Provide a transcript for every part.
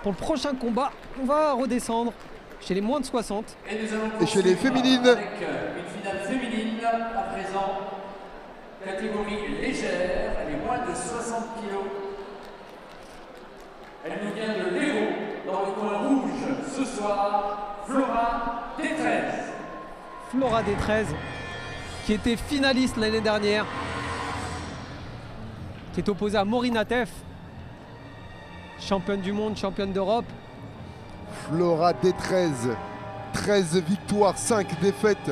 Pour le prochain combat, on va redescendre chez les moins de 60. Et chez les féminines. Avec une finale féminine à présent, catégorie légère, elle est moins de 60 kg. Elle nous vient de l'Hérault, dans le coin rouge, ce soir, Flora Détrez. Flora Détrez, qui était finaliste l'année dernière, qui est opposée à Maureen Atef, championne du monde, championne d'Europe. Flora Détrez, 13 victoires, 5 défaites.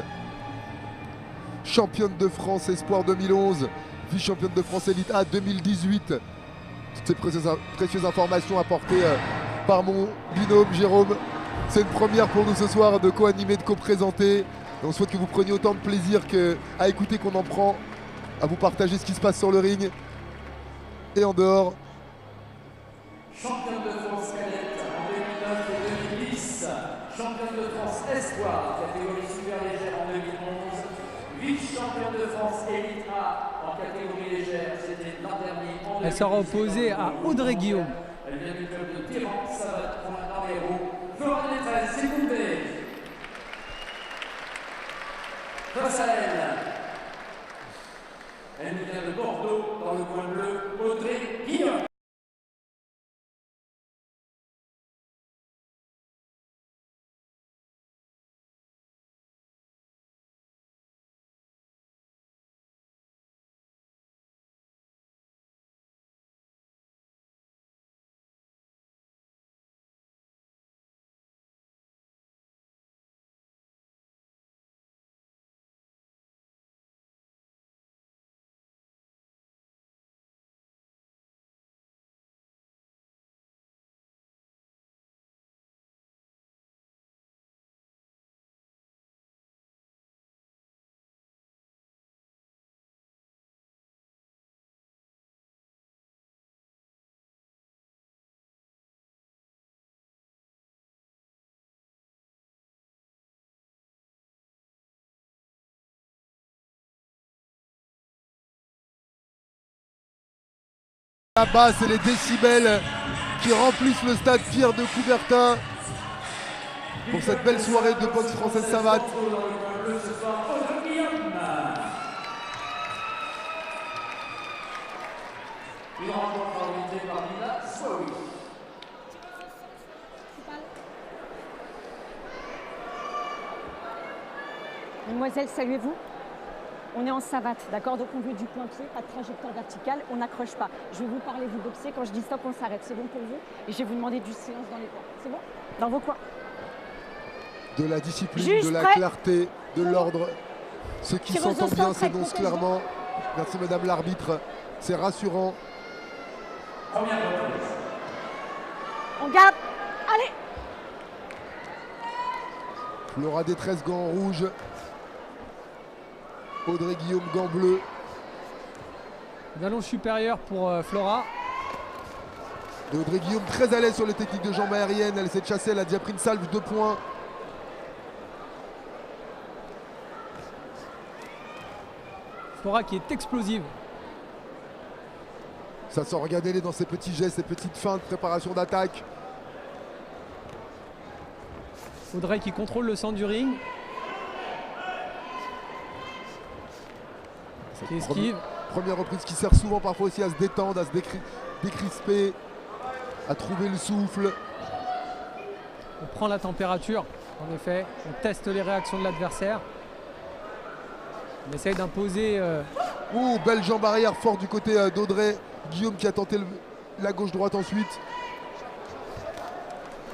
Championne de France Espoir 2011, vice-championne de France Élite A 2018. Toutes ces précieuses informations apportées par mon binôme Jérôme. C'est une première pour nous ce soir de co-animer, de co-présenter. On souhaite que vous preniez autant de plaisir à écouter qu'on en prend, à vous partager ce qui se passe sur le ring et en dehors. Championne de France cadette en 2009 et 2010, championne de France Espoir, catégorie super légère en 2011, vice-championne de France Élite A en catégorie légère, c'était l'an dernier en 2010. Elle sera opposée à Audrey Guillaume. Elle vient du club de Téran, Savate, dans l'Hérault. Flora Détrez, s'il vous plaît. Face à elle, elle nous vient de Bordeaux, dans le coin bleu, Audrey Guillaume. Là-bas, c'est les décibels qui remplissent le stade Pierre de Coubertin pour cette belle soirée de boxe française Savate. Une rencontre organisée par Nina Sowi. Mademoiselle, saluez-vous. On est en savate, d'accord? Donc on veut du point pied, pas de trajectoire verticale, on n'accroche pas. Je vais vous parler, vous boxez, quand je dis stop, on s'arrête. C'est bon pour vous? Et je vais vous demander du silence dans les coins. C'est bon? Dans vos coins. De la discipline, Juge de la prêt. clarté, de l'ordre. Ce qui Tireuse au s'entend bien centre, s'énonce protège clairement. Merci madame l'arbitre, c'est rassurant. Première reprise. On garde. Allez! Flora Détrez, gants rouge. Audrey Guillaume, gants bleus. Ballon supérieur pour Flora. Et Audrey Guillaume très à l'aise sur les techniques de jambes aériennes. Elle essaie de chasser, elle a déjà pris une salve, 2 points. Flora qui est explosive. Ça sent, regardez-les dans ces petits gestes, ces petites feintes, préparation d'attaque. Audrey qui contrôle le centre du ring. Qui esquive. Première reprise qui sert souvent parfois aussi à se détendre, à se décrisper, à trouver le souffle. On prend la température, en effet. On teste les réactions de l'adversaire. On essaye d'imposer. Ouh, belle jambe arrière fort du côté d'Audrey Guillaume qui a tenté la gauche-droite ensuite.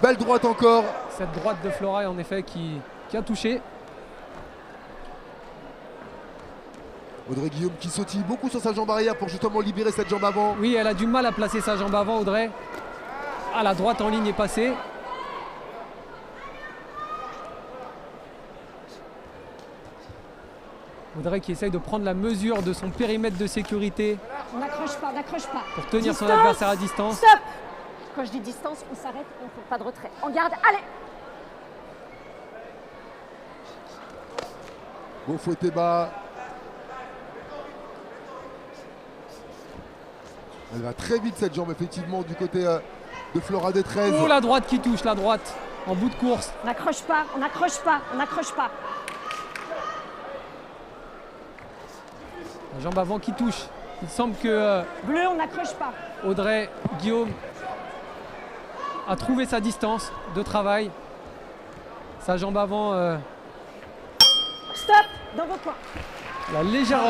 Belle droite encore. Cette droite de Flora, en effet, qui a touché. Audrey Guillaume qui sautille beaucoup sur sa jambe arrière pour justement libérer cette jambe avant. Oui, elle a du mal à placer sa jambe avant, Audrey. Ah, la droite en ligne est passée. Audrey qui essaye de prendre la mesure de son périmètre de sécurité On n'accroche pas, on n'accroche pas. pour tenir son Distance. adversaire à distance. Stop! Quand je dis distance, on s'arrête, on ne fait pas de retrait. On garde, allez! Beau fouetté bas. Elle va très vite cette jambe effectivement du côté de Flora Détresse. Oh, la droite qui touche, la droite en bout de course. On n'accroche pas, on n'accroche pas, on n'accroche pas. La jambe avant qui touche. Il semble que Bleu, on n'accroche pas. Audrey Guillaume a trouvé sa distance de travail. Sa jambe avant, Stop, dans vos coins. la légère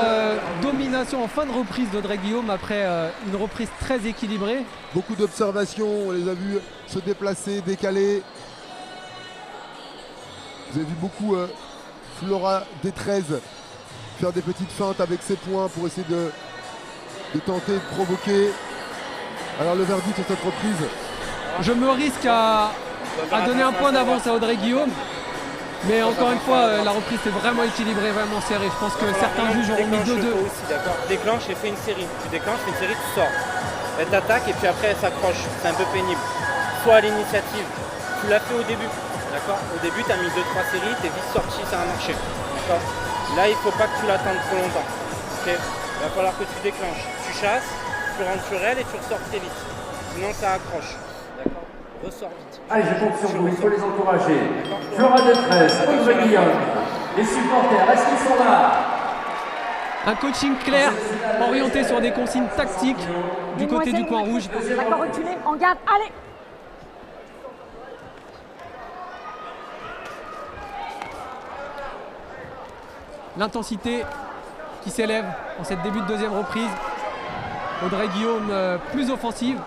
domination en fin de reprise d'Audrey Guillaume après une reprise très équilibrée. Beaucoup d'observations, on les a vus se déplacer, décaler. Vous avez vu beaucoup Flora Détresse faire des petites feintes avec ses poings pour essayer de tenter de provoquer. Alors le verdict sur cette reprise. Je me risque à donner un point d'avance à Audrey Guillaume. Mais encore une fois, la reprise est vraiment équilibrée, vraiment serrée. Je pense que certains juges auront mis 2-2. Déclenche et fais une série. Tu déclenches, fais une série, tu sors. Elle t'attaque et puis après elle s'accroche. C'est un peu pénible. Soit à l'initiative. Tu l'as fait au début. D'accord. Au début, tu as mis 2-3 séries, tu es vite sorti, ça a marché. D'accord. Là, il ne faut pas que tu l'attendes trop longtemps. Ok. Il va falloir que tu déclenches. Tu chasses, tu rentres sur elle et tu ressors très vite. Sinon, ça accroche. D'accord. Ressors vite. Allez, je compte sur vous, il faut les encourager. Flora Détresse, Audrey Guillaume, les supporters, est-ce qu'ils sont là? Un coaching clair, orienté sur des consignes tactiques du côté du coin rouge. D'accord, reculez, en garde, allez. L'intensité qui s'élève en cette début de deuxième reprise. Audrey Guillaume plus offensive.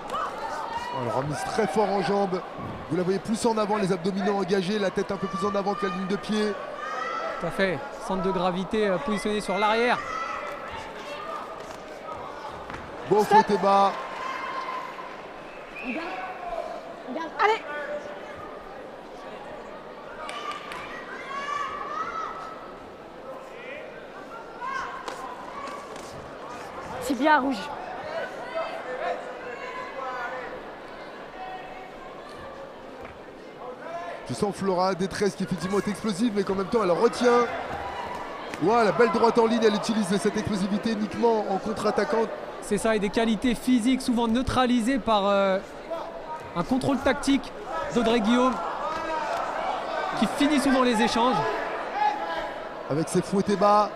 Alors remise très fort en jambes. Vous la voyez plus en avant, les abdominaux engagés, la tête un peu plus en avant que la ligne de pied. Tout à fait. Centre de gravité positionné sur l'arrière. Beau fouetté bas. On garde, allez. C'est bien rouge. Je sens Flora Détresse qui effectivement est explosive mais qu'en même temps elle retient. Voilà, la belle droite en ligne, elle utilise cette explosivité uniquement en contre-attaquant. C'est ça, et des qualités physiques souvent neutralisées par un contrôle tactique d'Audrey Guillaume qui finit souvent les échanges. Avec ses fouettés bas.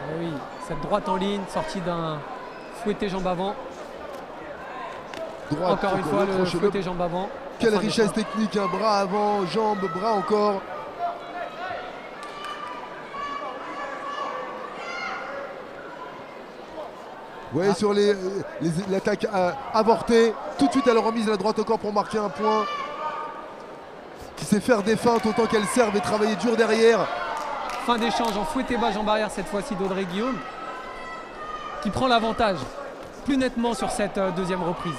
Et oui, cette droite en ligne, sortie d'un fouetté jambe avant. Droite, Encore une fois, le crochet, fouetté jambe avant. Quelle Enfin, richesse technique, un bras avant, jambe, bras encore. Vous voyez sur l'attaque avortée, tout de suite elle remise la droite au corps pour marquer un point. Qui sait faire des feintes autant qu'elle serve et travailler dur derrière. Fin d'échange en fouetté bas jambe arrière cette fois-ci d'Audrey Guillaume qui prend l'avantage plus nettement sur cette deuxième reprise.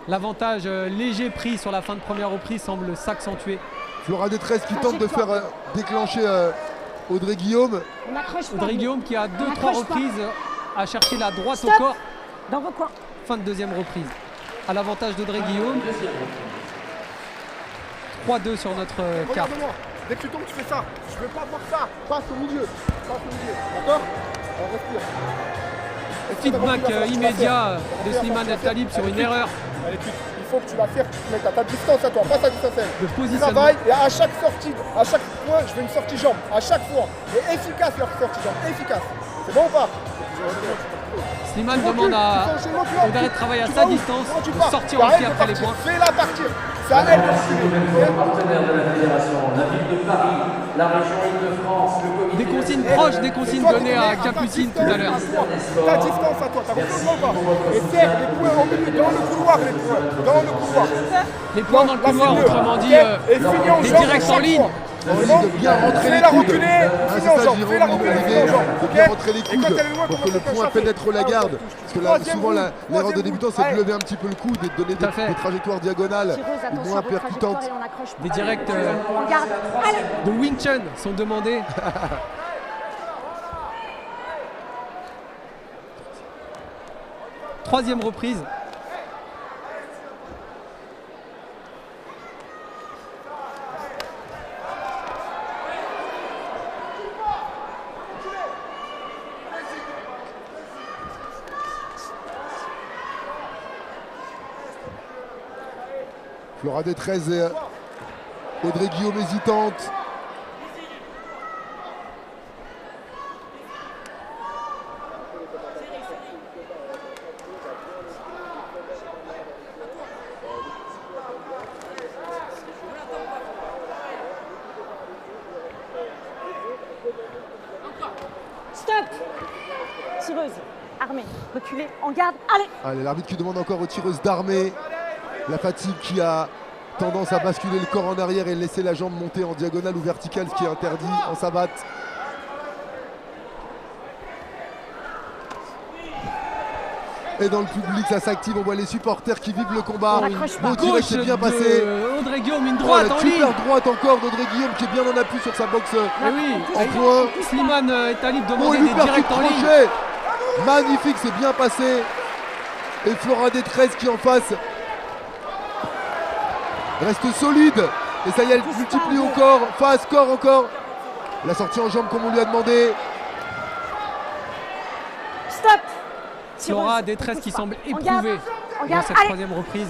L'avantage léger pris sur la fin de première reprise semble s'accentuer. Flora Détresse qui tente de faire déclencher Audrey Guillaume. On n'accroche pas. Audrey Guillaume qui a 2-3 n'accroche pas. reprises a cherché la droite Stop. au corps. Dans vos coins. Fin de deuxième reprise. À l'avantage d'Audrey Guillaume. 3-2 sur notre carte. Regarde-moi, dès que tu tombes, tu fais ça. Je veux pas voir ça. Passe au milieu. D'accord? On respire. Feedback immédiat de Slimane El Talib sur une erreur Allez, il faut que tu la fasses, tu mets à ta distance à toi, pas sa distance à elle. de positionnement. Travail et à chaque sortie, à chaque point, je veux une sortie jambe. À chaque fois. Et efficace leur sortie jambe. Efficace. C'est bon ou pas? Slimane demande à Audrey de travailler à sa distance pour sortir aussi après les points. Fais-la partir. C'est à elle de Les partenaires de la fédération, la ville de Paris, la région Île-de-France, le comité. Des consignes proches des consignes données à Capucine tout à l'heure. Ta distance à toi, t'as compris ou pas? Et serre les points au milieu, dans le couloir, les points. Dans le couloir. Les points dans le Là, couloir, c'est mieux. autrement dit, Et finis en les jambe directs à en chaque ligne. fois. On dit de bien rentrer les Fais-la coudes. reculer, C'est finis en ça, jambe. Jérôme, Fais-la nous reculer, l'idée, finis en jambe. de bien Ok. rentrer les Et coudes quand elle est loin, pour que comment le ça point chauffer? pénètre la garde. Parce que là, Troisième souvent, roue, l'erreur de troisième débutant, roue. c'est de Allez. lever un petit peu le coude et de donner Tout à des trajectoires diagonales Tireuse, et attention, moins votre trajectoire percutantes. et on n'accroche pas. Des directs On garde. Allez. de Wing Chun sont demandés. Troisième reprise. Flora Détresse et Audrey Guillaume hésitante. Stop. Tireuse, armée, reculez, en garde, allez. Allez, l'arbitre qui demande encore aux tireuses d'armer. La fatigue qui a tendance à basculer le corps en arrière et laisser la jambe monter en diagonale ou verticale, ce qui est interdit en savate. Et dans le public, ça s'active, on voit les supporters qui vivent le combat. On n'accroche pas. Bon tiré qui est bien passé. Audrey Guillaume, une droite Oh, la en ligne. super droite encore d'Audrey Guillaume qui est bien en appui sur sa boxe Eh oui, en point. Slimane Talib Oh, demandait il lui des perd directs en ligne. crochet. Magnifique, c'est bien passé. Et Flora Détresse qui en face reste solide. Et ça y est, elle multiplie au corps. Face, corps encore. La sortie en jambe comme on lui a demandé. Stop. Flora Tireuse, Détresse qui semble en garde, éprouvée en dans garde, cette allez. troisième reprise.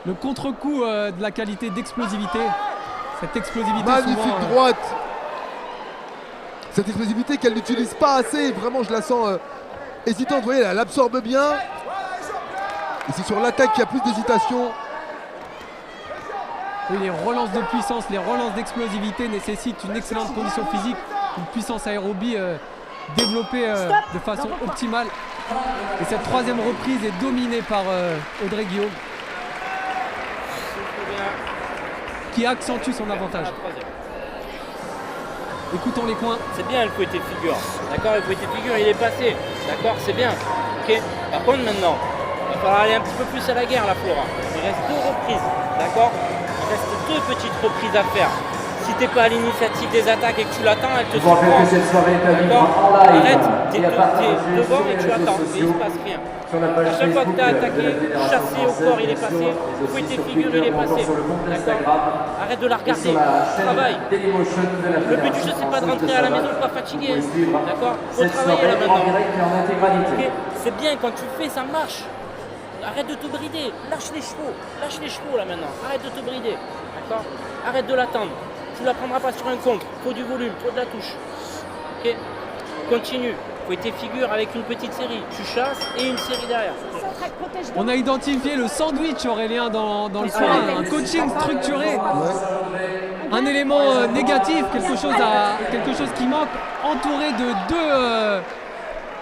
Le contre-coup de la qualité d'explosivité. Cette explosivité Magnifique souvent, droite. Cette explosivité qu'elle n'utilise pas assez. Vraiment, je la sens hésitante. Vous voyez, elle absorbe bien. Et c'est sur l'attaque qu'il y a plus d'hésitation. oui, les relances de puissance, les relances d'explosivité nécessitent une excellente condition physique, une puissance aérobie développée de façon optimale. Et cette troisième reprise est dominée par Audrey Guillaume, qui accentue son avantage. Écoutons les coins. C'est bien le côté figure, d'accord? Le côté figure, il est passé, d'accord? C'est bien, ok? Par contre, maintenant, il va falloir aller un petit peu plus à la guerre, la Flora. Il reste 2 reprises, d'accord? Il reste 2 petites reprises à faire. Si t'es pas à l'initiative des attaques et que tu l'attends, elle te surprend. D'accord? Arrête, t'es devant et tu attends, et il se passe rien. À chaque fois que tu as attaqué, chassé au corps, il est passé, fouetté figure, il est passé. D'accord? Arrête de la regarder, travaille. Le but du jeu, c'est pas de rentrer à la maison pas fatigué. D'accord? Faut travailler là maintenant. Okay? C'est bien, quand tu fais, ça marche. Arrête de te brider, lâche les chevaux là maintenant. Arrête de te brider. D'accord? Arrête de l'attendre. Tu ne la prendras pas sur un contre. Faut du volume, faut de la touche. Ok? Continue. Faut tes figures avec une petite série. Tu chasses et une série derrière. On a identifié le sandwich Aurélien dans le soin, un coaching structuré, un élément négatif, quelque chose qui manque, entouré de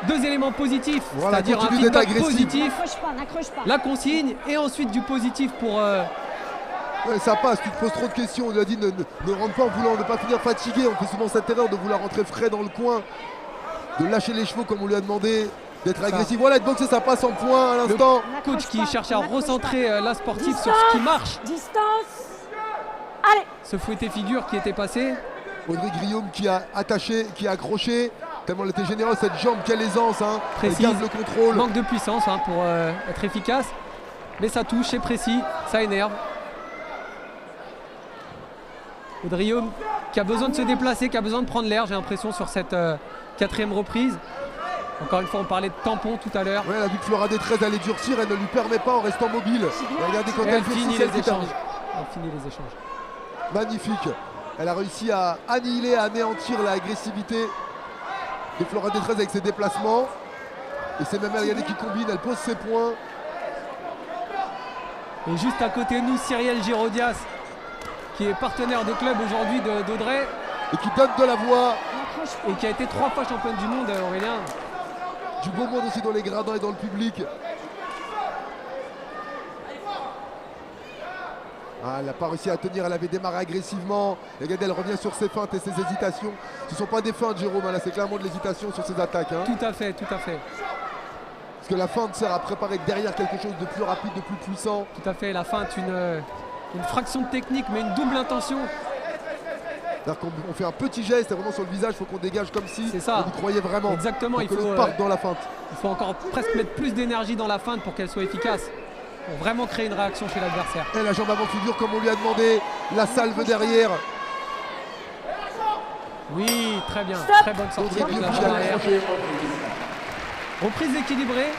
deux éléments positifs, Voilà, c'est-à-dire un continue d'être feedback agressif. positif, N'accroche pas. la consigne et ensuite du positif pour Ouais, ça passe, tu te poses trop de questions. On lui a dit ne rentre pas en voulant ne pas finir fatigué. On fait souvent cette erreur de vouloir rentrer frais dans le coin, de lâcher les chevaux comme on lui a demandé, d'être agressif. Voilà, de boxer, ça passe en point à l'instant. coach qui cherche à recentrer la sportive sur ce qui marche. Distance. Allez. Ce fouetté figure qui était passé. Audrey Guillaume qui a attaché, qui a accroché. Tellement elle était généreuse, cette jambe, quelle aisance. Hein. Elle Précise. garde le contrôle. Manque de puissance pour être efficace. Mais ça touche, c'est précis, ça énerve. Audrey Guillaume qui a besoin de se déplacer, qui a besoin de prendre l'air, j'ai l'impression, sur cette quatrième reprise. Encore une fois, on parlait de tampon tout à l'heure. Ouais, elle a vu que Flora Détresse allait durcir, elle ne lui permet pas en restant mobile. Et regardez quand Et elle elle fait finit 6, les elle qui échanges. termine. Elle finit les échanges. Magnifique. Elle a réussi à annihiler, à anéantir l'agressivité de Flora Détresse avec ses déplacements. Et c'est même elle, regardez, qui combine, elle pose ses points. Et juste à côté de nous, Cyrielle Girodias, qui est partenaire de club aujourd'hui d'Audrey Et qui donne de la voix. et qui a été 3 fois championne du monde, Aurélien. Du beau monde aussi dans les gradins et dans le public. Ah, elle n'a pas réussi à tenir, elle avait démarré agressivement. Et regardez, elle revient sur ses feintes et ses hésitations. Ce ne sont pas des feintes, Jérôme, hein, là c'est clairement de l'hésitation sur ses attaques. Hein. Tout à fait, tout à fait. Parce que la feinte sert à préparer derrière quelque chose de plus rapide, de plus puissant. Tout à fait, la feinte, une fraction de technique, mais une double intention. C'est-à-dire qu'on fait un petit geste, et vraiment sur le visage, il faut qu'on dégage comme si C'est ça. on y croyait vraiment. Exactement, Pour il que faut, l'autre parte dans la feinte. Il faut encore presque mettre plus d'énergie dans la feinte pour qu'elle soit efficace. Pour vraiment créer une réaction chez l'adversaire. Et la jambe avant figure comme on lui a demandé. La salve derrière. Oui, très bien. Très bonne sortie Audrey avec Guillaume la qui jambe a arrière. accroché. Reprise équilibrée.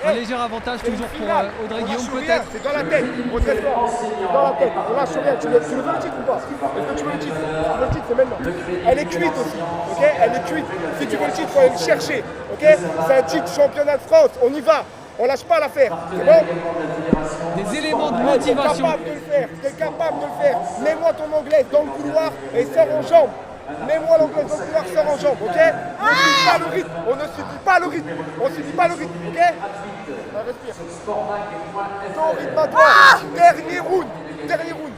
Un léger avantage toujours pour Audrey Guillaume peut-être. C'est dans la tête, redresse-toi. C'est dans la tête, on lâche rien. Tu le veux le titre ou pas? Est-ce que tu veux le titre? Si tu veux le titre, c'est maintenant. Elle est cuite aussi, ok? Elle est cuite. Si tu veux le titre, il faut aller le chercher, ok? C'est un titre championnat de France, on y va. On lâche pas l'affaire, c'est bon? Des éléments de T'es motivation. capable de le faire, t'es capable de le faire. Mets-moi ton anglaise dans le couloir et sors en jambe. Mets-moi l'anglaise dans le couloir, sors en jambe, ok? On ne subit pas le rythme, on ne subit pas le rythme. On ne subit pas le rythme, ok? Respire. Ton rythme à toi. Dernier round, dernier round.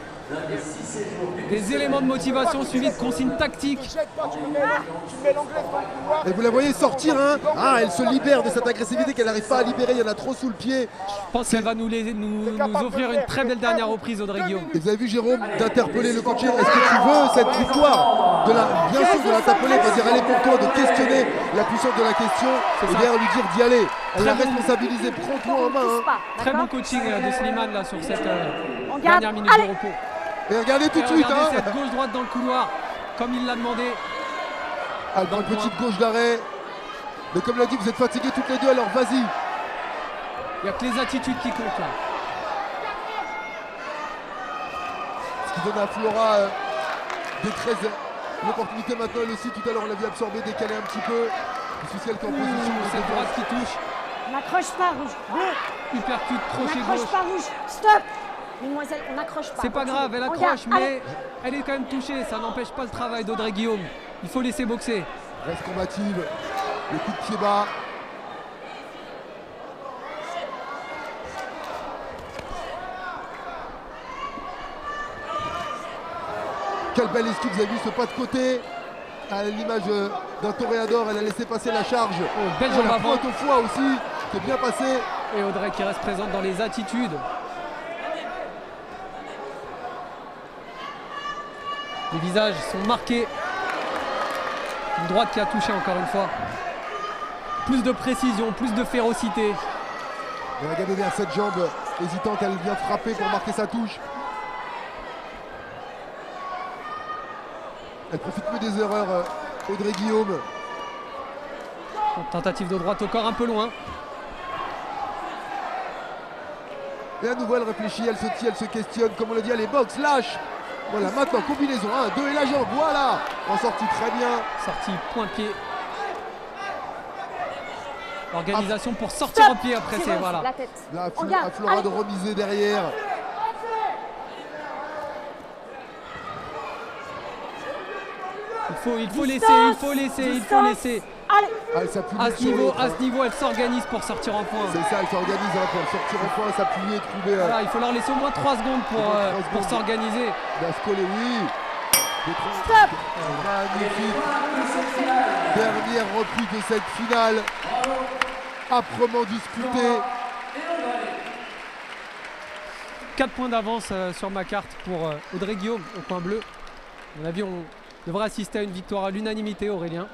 Des éléments de motivation suivis de consignes tactiques. Ne jette pas, tu mets l'anglaise dans le couloir. Et vous la voyez sortir, hein. Ah, elle se libère de cette agressivité qu'elle n'arrive pas à libérer, il y en a trop sous le pied. Je pense qu'elle va nous offrir une très belle dernière reprise, Audrey Guillaume. Et vous avez vu Jérôme d'interpeller le coach. Est-ce que tu veux cette victoire bien sûr de l'interpeller, de dire elle est pour toi, de questionner la puissance de la question et bien lui dire d'y aller. Elle l'a responsabilisé, prends-toi en main. Hein. Très bon coaching de Slimane là sur cette garde. dernière minute de repos. Et regardez tout de Et suite, regardez hein. cette gauche-droite dans le couloir, comme il l'a demandé. Elle prend une petite gauche d'arrêt. Mais comme l'a dit, vous êtes fatigués toutes les deux, alors vas-y. Il n'y a que les attitudes qui comptent là. Ce qui donne à Flora des 13 l'opportunité maintenant, elle aussi, tout à l'heure on l'a vu absorber, décaler un petit peu. C'est celle qui est en position de Cette droite qui touche. N'accroche pas, rouge. Bleu. Uppercut, crochet N'accroche gauche. pas, rouge. Stop. Mademoiselle, on n'accroche pas. C'est pas grave, elle accroche, mais elle est quand même touchée. Ça n'empêche pas le travail d'Audrey Guillaume. Il faut laisser boxer. Reste combative. Le coup de pied bas. Quelle belle esquive, vous avez vu ce pas de côté. À l'image d'un toréador, elle a laissé passer la charge. Belle jambe la avant. pointe au foie aussi, qui est bien passé. Et Audrey qui reste présente dans les attitudes. Les visages sont marqués. Une droite qui a touché encore une fois. Plus de précision, plus de férocité. Et regardez bien cette jambe hésitante, elle vient frapper pour marquer sa touche. Elle profite plus des erreurs, Audrey Guillaume. Tentative de droite au corps un peu loin. Et à nouveau elle réfléchit, elle se tient, elle se questionne. Comme on l'a dit, elle est boxe, lâche. Voilà, maintenant combinaison 1, 2 et la jambe, voilà. En sortie très bien. Sortie point-pied. Organisation pour sortir en pied après, c'est voilà. La tête. Là, On garde. à Flora de remiser derrière. Il faut laisser. Allez. Ah, elle s'appuie À sur ce niveau, l'autre. elle s'organise pour sortir en point. C'est ça, elle s'organise pour sortir en point, s'appuyer, trouver. Voilà, il faut leur laisser au moins 3 secondes pour secondes. s'organiser. D'Ascol, oui. Stop. Magnifique. Dernière reprise de cette finale. Âprement disputée. 4 points d'avance sur ma carte pour Audrey Guillaume au coin bleu. À mon avis, on devrait assister à une victoire à l'unanimité, Aurélien.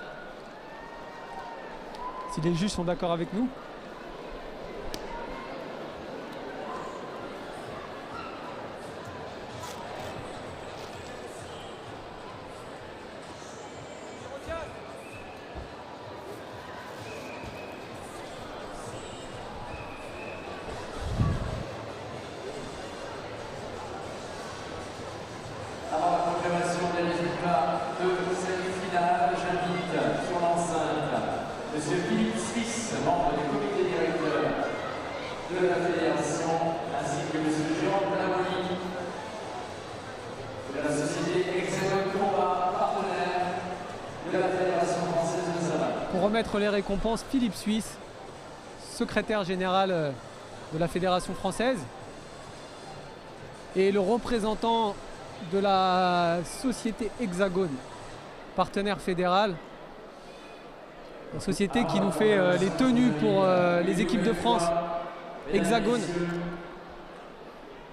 Si les juges sont d'accord avec nous. Avant la proclamation des résultats de cette finale, j'invite sur l'enceinte M. Philippe Suisse, membre du comité directeur de la fédération, ainsi que M. Jérôme Blamoni de la société Hexagone Combat, partenaire de la Fédération française de savate. Pour remettre les récompenses, Philippe Suisse, secrétaire général de la Fédération française, et le représentant de la société Hexagone, partenaire fédéral. La société qui nous fait les tenues pour les équipes de France. Hexagone.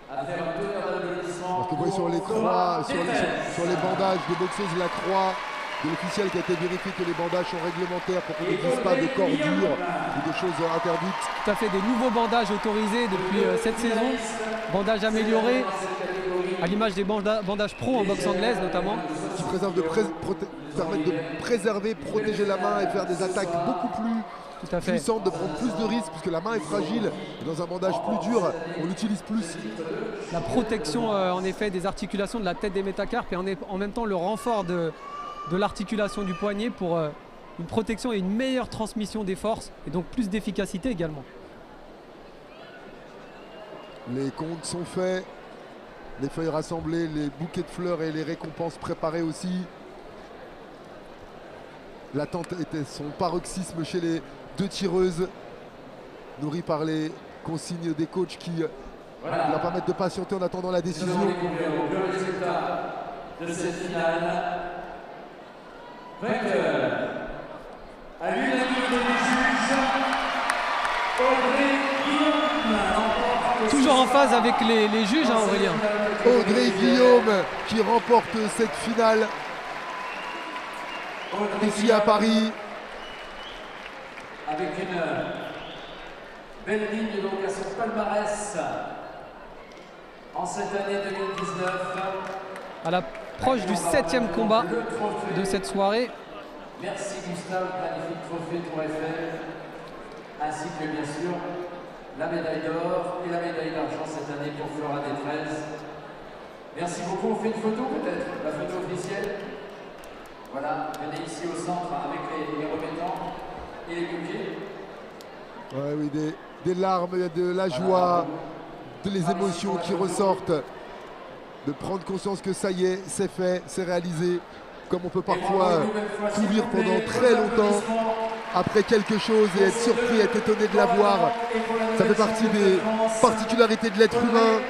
Parce que vous voyez sur les croix, sur les bandages de boxeuse, la croix de l'officiel qui a été vérifié que les bandages sont réglementaires pour qu'on ne dise pas de cordure ou de choses interdites. Tout à fait, des nouveaux bandages autorisés depuis cette saison. Bandages améliorés, à l'image des bandages pro en boxe anglaise notamment. Qui permettent de préserver, protéger la main et faire des attaques beaucoup plus Tout à fait. puissante, de prendre plus de risques, puisque la main est fragile. Et dans un bandage plus dur, on l'utilise plus. La protection en effet des articulations de la tête des métacarpes et en même temps le renfort de l'articulation du poignet pour une protection et une meilleure transmission des forces et donc plus d'efficacité également. Les comptes sont faits, les feuilles rassemblées, les bouquets de fleurs et les récompenses préparées aussi. L'attente était son paroxysme chez les deux tireuses, nourries par les consignes des coachs qui leur permettent de patienter en attendant la décision. Nous allons découvrir le résultat de cette finale. Vainqueur, à l'unanimité des juges, Audrey Guillaume. Toujours en phase avec les juges, hein, Aurélien. Audrey Guillaume qui remporte cette finale ici à Paris. Avec une belle ligne donc à son palmarès en cette année 2019. À l'approche du 7e combat de cette soirée. Merci Gustave, magnifique trophée Tour Eiffel, ainsi que bien sûr la médaille d'or et la médaille d'argent cette année pour Flora Détresse. Merci beaucoup, on fait une photo peut-être, la photo officielle. Voilà, venez ici au centre avec les remettants et les bouquets. Ouais, oui, des larmes, de la joie, les émotions qui ressortent, de prendre conscience que ça y est, c'est fait, c'est réalisé, comme on peut parfois courir pendant très longtemps après quelque chose et être surpris, être étonné de l'avoir. Ça fait partie des particularités de l'être humain.